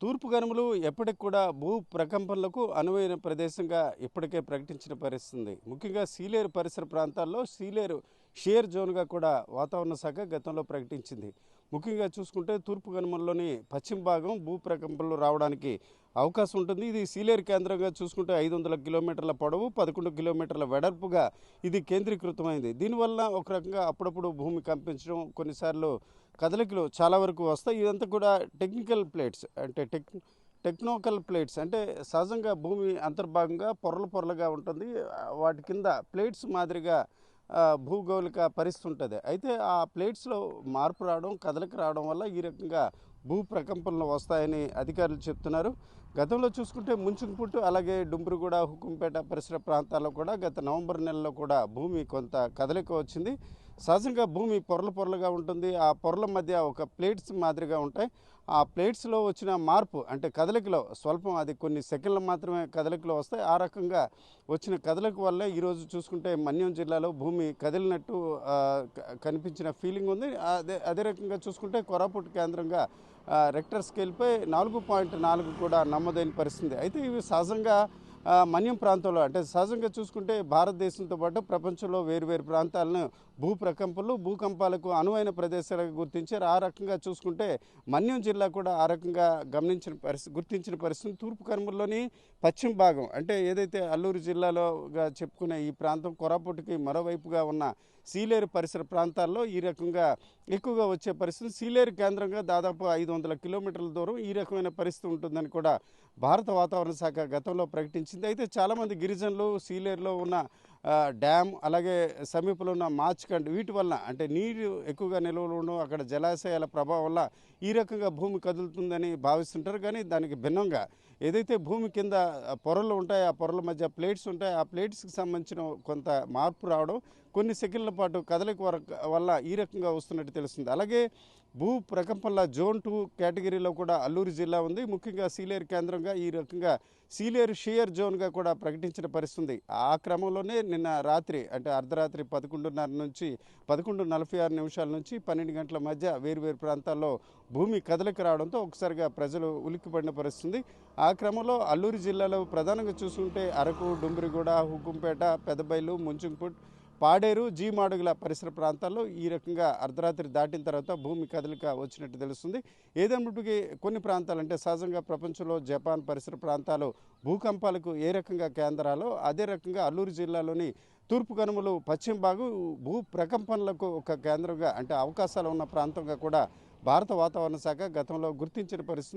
తూర్పు కనుమలు ఎప్పటికి కూడా భూ ప్రకంపనలకు అనువైన ప్రదేశంగా ఇప్పటికే ప్రకటించిన పరిస్థితుంది. ముఖ్యంగా సీలేరు పరిసర ప్రాంతాల్లో సీలేరు షేర్ జోన్గా కూడా వాతావరణ శాఖ గతంలో ప్రకటించింది. ముఖ్యంగా చూసుకుంటే తూర్పు కనుమల్లోని పశ్చిమ భాగం భూ ప్రకంపనలు రావడానికి అవకాశం ఉంటుంది. ఇది సీలేరు కేంద్రంగా చూసుకుంటే 500 కిలోమీటర్ల పొడవు, 11 కిలోమీటర్ల వెడల్పుగా ఇది కేంద్రీకృతమైంది. దీనివల్ల ఒక రకంగా అప్పుడప్పుడు భూమి కంపించడం, కొన్నిసార్లు కదలికలు చాలా వరకు వస్తాయి. ఇదంతా కూడా టెక్నికల్ ప్లేట్స్ అంటే టెక్నోకల్ ప్లేట్స్ అంటే సహజంగా భూమి అంతర్భాగంగా పొరలు పొరలుగా ఉంటుంది. వాటి కింద ప్లేట్స్ మాదిరిగా భూగోళిక పరిస్థితి ఉంటుంది. అయితే ఆ ప్లేట్స్లో మార్పు రావడం, కదలిక రావడం వల్ల ఈ రకంగా భూ ప్రకంపనలు వస్తాయని అధికారులు చెప్తున్నారు. గతంలో చూసుకుంటే ముంచుకుపుట్టు, అలాగే డుంబ్రిగూడ, హుకుంపేట పరిసర ప్రాంతాల్లో కూడా గత నవంబర్ నెలలో కూడా భూమి కొంత కదలిక వచ్చింది. సహజంగా భూమి పొరలు పొరలుగా ఉంటుంది. ఆ పొరల మధ్య ఒక ప్లేట్స్ మాదిరిగా ఉంటాయి. ఆ ప్లేట్స్లో వచ్చిన మార్పు అంటే కదలికలో స్వల్పం, అది కొన్ని సెకండ్లు మాత్రమే కదలికలు వస్తాయి. ఆ రకంగా వచ్చిన కదలిక వల్లే ఈరోజు చూసుకుంటే మన్యం జిల్లాలో భూమి కదిలినట్టు కనిపించిన ఫీలింగ్ ఉంది. అదే రకంగా చూసుకుంటే కోరాపుట్ కేంద్రంగా రెక్టర్ స్కేల్పై 4.4 కూడా నమోదైన పరిస్థితి. అయితే ఇవి సహజంగా మన్యం ప్రాంతంలో అంటే సహజంగా చూసుకుంటే భారతదేశంతో పాటు ప్రపంచంలో వేరువేరు ప్రాంతాలను భూకంపాలకు అనువైన ప్రదేశాలుగా గుర్తించారు. ఆ రకంగా చూసుకుంటే మన్యం జిల్లా కూడా ఆ రకంగా గుర్తించిన పరిస్థితి. తూర్పు కనుమల్లోని పశ్చిమ భాగం అంటే ఏదైతే అల్లూరు జిల్లాలోగా చెప్పుకునే ఈ ప్రాంతం కోరాపుట్కి మరోవైపుగా ఉన్న సీలేరు పరిసర ప్రాంతాల్లో ఈ రకంగా ఎక్కువగా వచ్చే పరిస్థితి. సీలేరు కేంద్రంగా దాదాపు 500 కిలోమీటర్ల దూరం ఈ రకమైన పరిస్థితి ఉంటుందని కూడా భారత వాతావరణ శాఖ గతంలో ప్రకటించింది. అయితే చాలామంది గిరిజనులు సీలేరులో ఉన్న డ్యామ్, అలాగే సమీపంలో ఉన్న మార్చ్కండ్, వీటి వల్ల అంటే నీరు ఎక్కువగా నిల్వలు ఉండడం, అక్కడ జలాశయాల ప్రభావం వల్ల ఈ రకంగా భూమి కదులుతుందని భావిస్తుంటారు. కానీ దానికి భిన్నంగా ఏదైతే భూమి కింద పొరలు ఉంటాయో, ఆ పొరల మధ్య ప్లేట్స్ ఉంటాయి. ఆ ప్లేట్స్కి సంబంధించిన కొంత మార్పు రావడం, కొన్ని సెకండ్ల పాటు కదలిక వల్ల ఈ రకంగా వస్తున్నట్టు తెలుస్తుంది. అలాగే భూ ప్రకంపనల జోన్ 2 కేటగిరీలో కూడా అల్లూరు జిల్లా ఉంది. ముఖ్యంగా సీలేరు కేంద్రంగా ఈ రకంగా సీలేరు షియర్ జోన్గా కూడా ప్రకటించిన పరిస్థితుంది. ఆ క్రమంలోనే నిన్న రాత్రి అంటే అర్ధరాత్రి 11:30 నుంచి 11:46 నుంచి 12 గంటల మధ్య వేరువేరు ప్రాంతాల్లో భూమి కదలిక రావడంతో ఒకసారిగా ప్రజలు ఉలిక్కిపడిన పరిస్థితుంది. ఆ క్రమంలో అల్లూరు జిల్లాలో ప్రధానంగా చూసుకుంటే అరకు, డుంబ్రిగూడ, హుకుంపేట, పెదబైలు, ముంచుంపుట్, పాడేరు, జీమాడుగుల పరిసర ప్రాంతాల్లో ఈ రకంగా అర్ధరాత్రి దాటిన తర్వాత భూమి కదలిక వచ్చినట్టు తెలుస్తుంది. ఏదైనప్పటికీ కొన్ని ప్రాంతాలు అంటే సహజంగా ప్రపంచంలో జపాన్ పరిసర ప్రాంతాలు భూకంపాలకు ఏ రకంగా కేంద్రాలో, అదే రకంగా అల్లూరు జిల్లాలోని తూర్పు కనుమలు పశ్చిమ భాగం భూ ప్రకంపనలకు ఒక కేంద్రంగా అంటే అవకాశాలు ఉన్న ప్రాంతంగా కూడా భారత వాతావరణ శాఖ గతంలో గుర్తించిన పరిస్థితి.